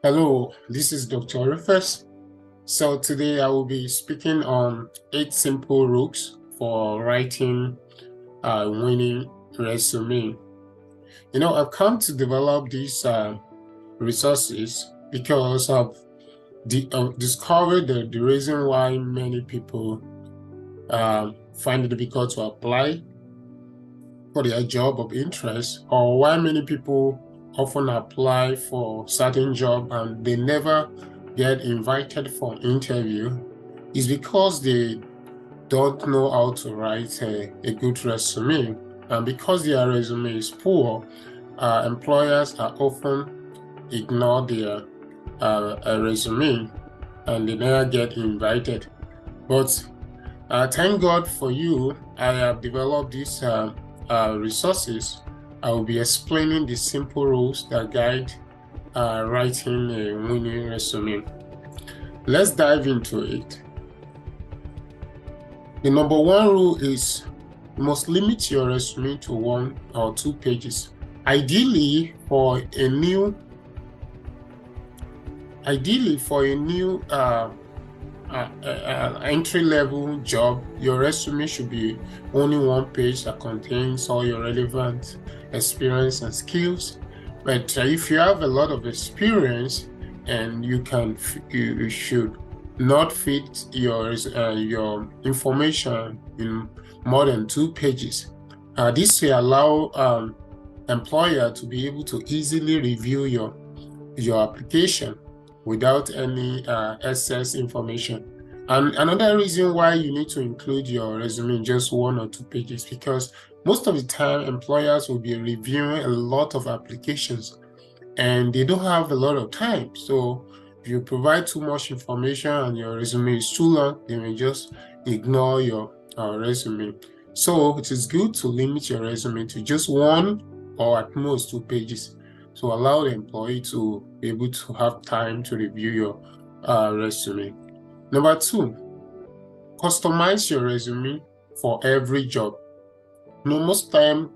Hello, this is Dr. Rufus. So today I will be speaking on 8 simple rules for writing a winning resume. I've come to develop these resources because I've discovered the reason why many people find it difficult to apply for their job of interest, or why many people often apply for certain job and they never get invited for interview, is because they don't know how to write a good resume. And because their resume is poor, employers are often ignore their resume and they never get invited. But thank God for you, I have developed these resources. I will be explaining the simple rules that guide writing a winning resume. Let's dive into it. The number one rule is you must limit your resume to 1 or 2 pages. Ideally, for a new entry-level job, your resume should be only 1 page that contains all your relevant experience and skills. But if you have a lot of experience and you should not fit your information in more than 2 pages. This will allow employer to be able to easily review your application without any excess information. And another reason why you need to include your resume in just 1 or 2 pages, because most of the time employers will be reviewing a lot of applications and they don't have a lot of time. So if you provide too much information and your resume is too long, they may just ignore your resume. So it is good to limit your resume to just 1 or at most 2 pages to allow the employee to be able to have time to review your resume. Number 2, customize your resume for every job. Most time,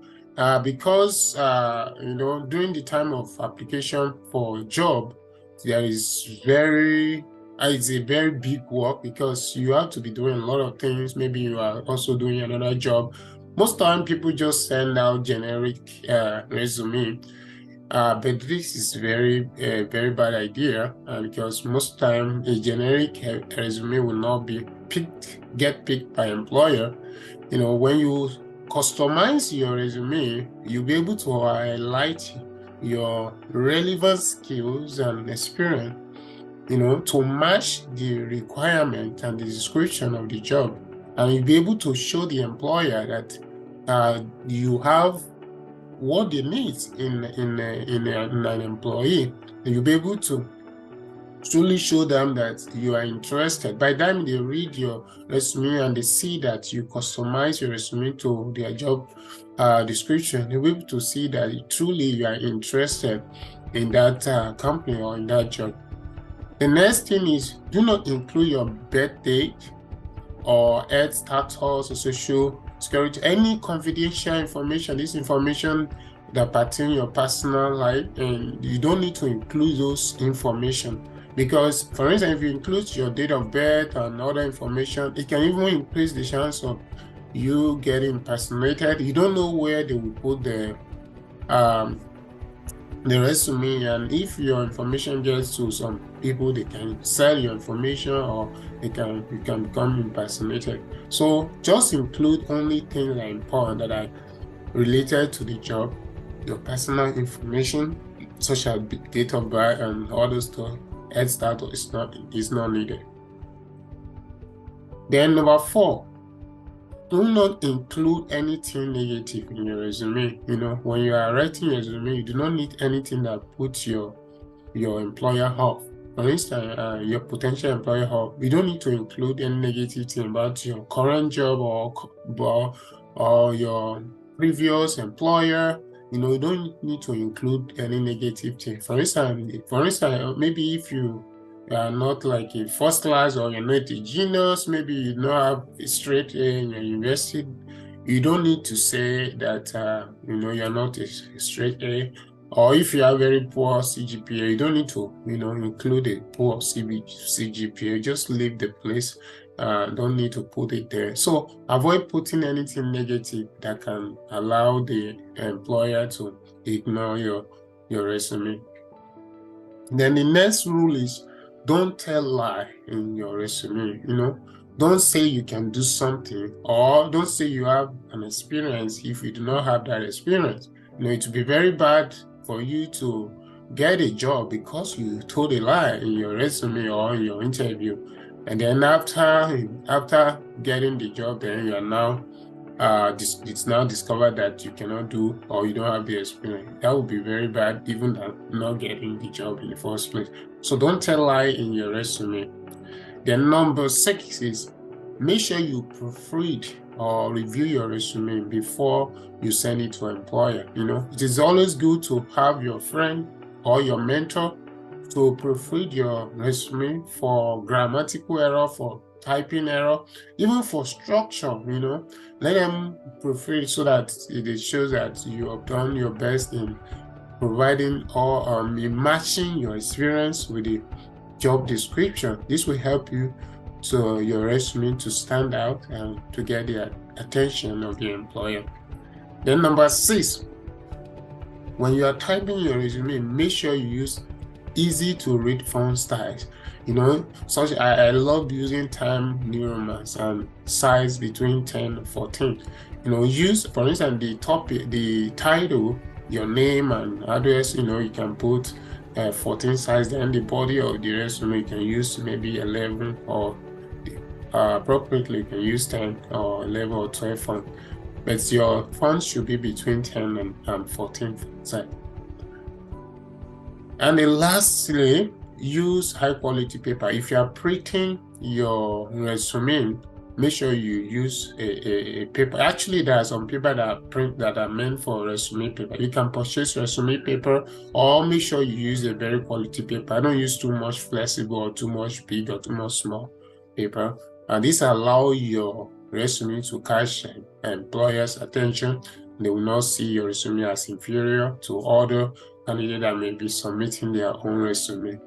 because during the time of application for a job, there is it's a very big work because you have to be doing a lot of things. Maybe you are also doing another job. Most time people just send out generic resume. But this is very bad idea because most time a generic resume will not be get picked by employer. When you customize your resume, you'll be able to highlight your relevant skills and experience, to match the requirement and the description of the job. And you'll be able to show the employer that you have what they need in an employee. And you'll be able to truly show them that you are interested. By the time they read your resume and they see that you customize your resume to their job description, they'll be able to see that truly you are interested in that company or in that job. The next thing is, do not include your birth date or health status or social security, any confidential information, this information that pertain your personal life, and you don't need to include those information. Because, for instance, if you include your date of birth and other information, it can even increase the chance of you getting impersonated. You don't know where they will put the resume, and if your information gets to some people, they can sell your information or you can become impersonated. So just include only things that are important, that are related to the job. Your personal information, such as date of birth and all those stuff, health status is not needed. Then number 4, do not include anything negative in your resume. When you are writing your resume, you do not need anything that puts your employer off. For instance, your potential employer off. You don't need to include any negative thing about your current job or your previous employer. You don't need to include any negative thing. For instance, maybe if you are not like a first class or you're not a genius, maybe you don't have a straight A in your university, you don't need to say that you're not a straight A Or if you have very poor CGPA, you don't need to, include a poor CGPA. Just leave the place. Don't need to put it there. So avoid putting anything negative that can allow the employer to ignore your resume. Then the next rule is don't tell lie in your resume. Don't say you can do something, or don't say you have an experience if you do not have that experience. It would be very bad for you to get a job because you told a lie in your resume or in your interview. And then after getting the job, then you are now it's now discovered that you cannot do or you don't have the experience. That would be very bad, even than not getting the job in the first place. So don't tell lie in your resume. Then number 6 is make sure you proofread or review your resume before you send it to an employer. It is always good to have your friend or your mentor to proofread your resume for grammatical error, for typing error, even for structure. Let them proofread so that it shows that you have done your best in providing or in matching your experience with the job description. This will help you to your resume to stand out and to get the attention of the employer. Then number 6, when you are typing your resume, make sure you use easy to read font styles. I love using Times New Roman and size between 10 and 14. Use, for instance, the topic, the title, your name and address. You can put 14 size. Then the body of the resume you can use maybe 11, or appropriately you can use 10 or 11 or 12 font. But your font should be between 10 and 14 size. And then lastly, use high quality paper. If you are printing your resume, make sure you use a paper. Actually, there are some paper that are meant for resume paper. You can purchase resume paper, or make sure you use a very quality paper. I don't use too much flexible or too much big or too much small paper. And this allow your resume to catch employers' attention. They will not see your resume as inferior to other candidates that may be submitting their own resume.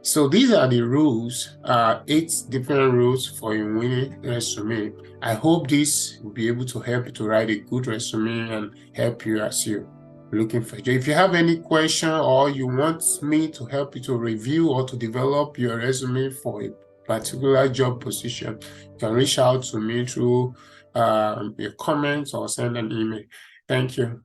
So these are the rules, 8 different rules for a winning resume. I hope this will be able to help you to write a good resume and help you as you're looking for a job. If you have any question or you want me to help you to review or to develop your resume for a particular job position, you can reach out to me through your comments or send an email. Thank you.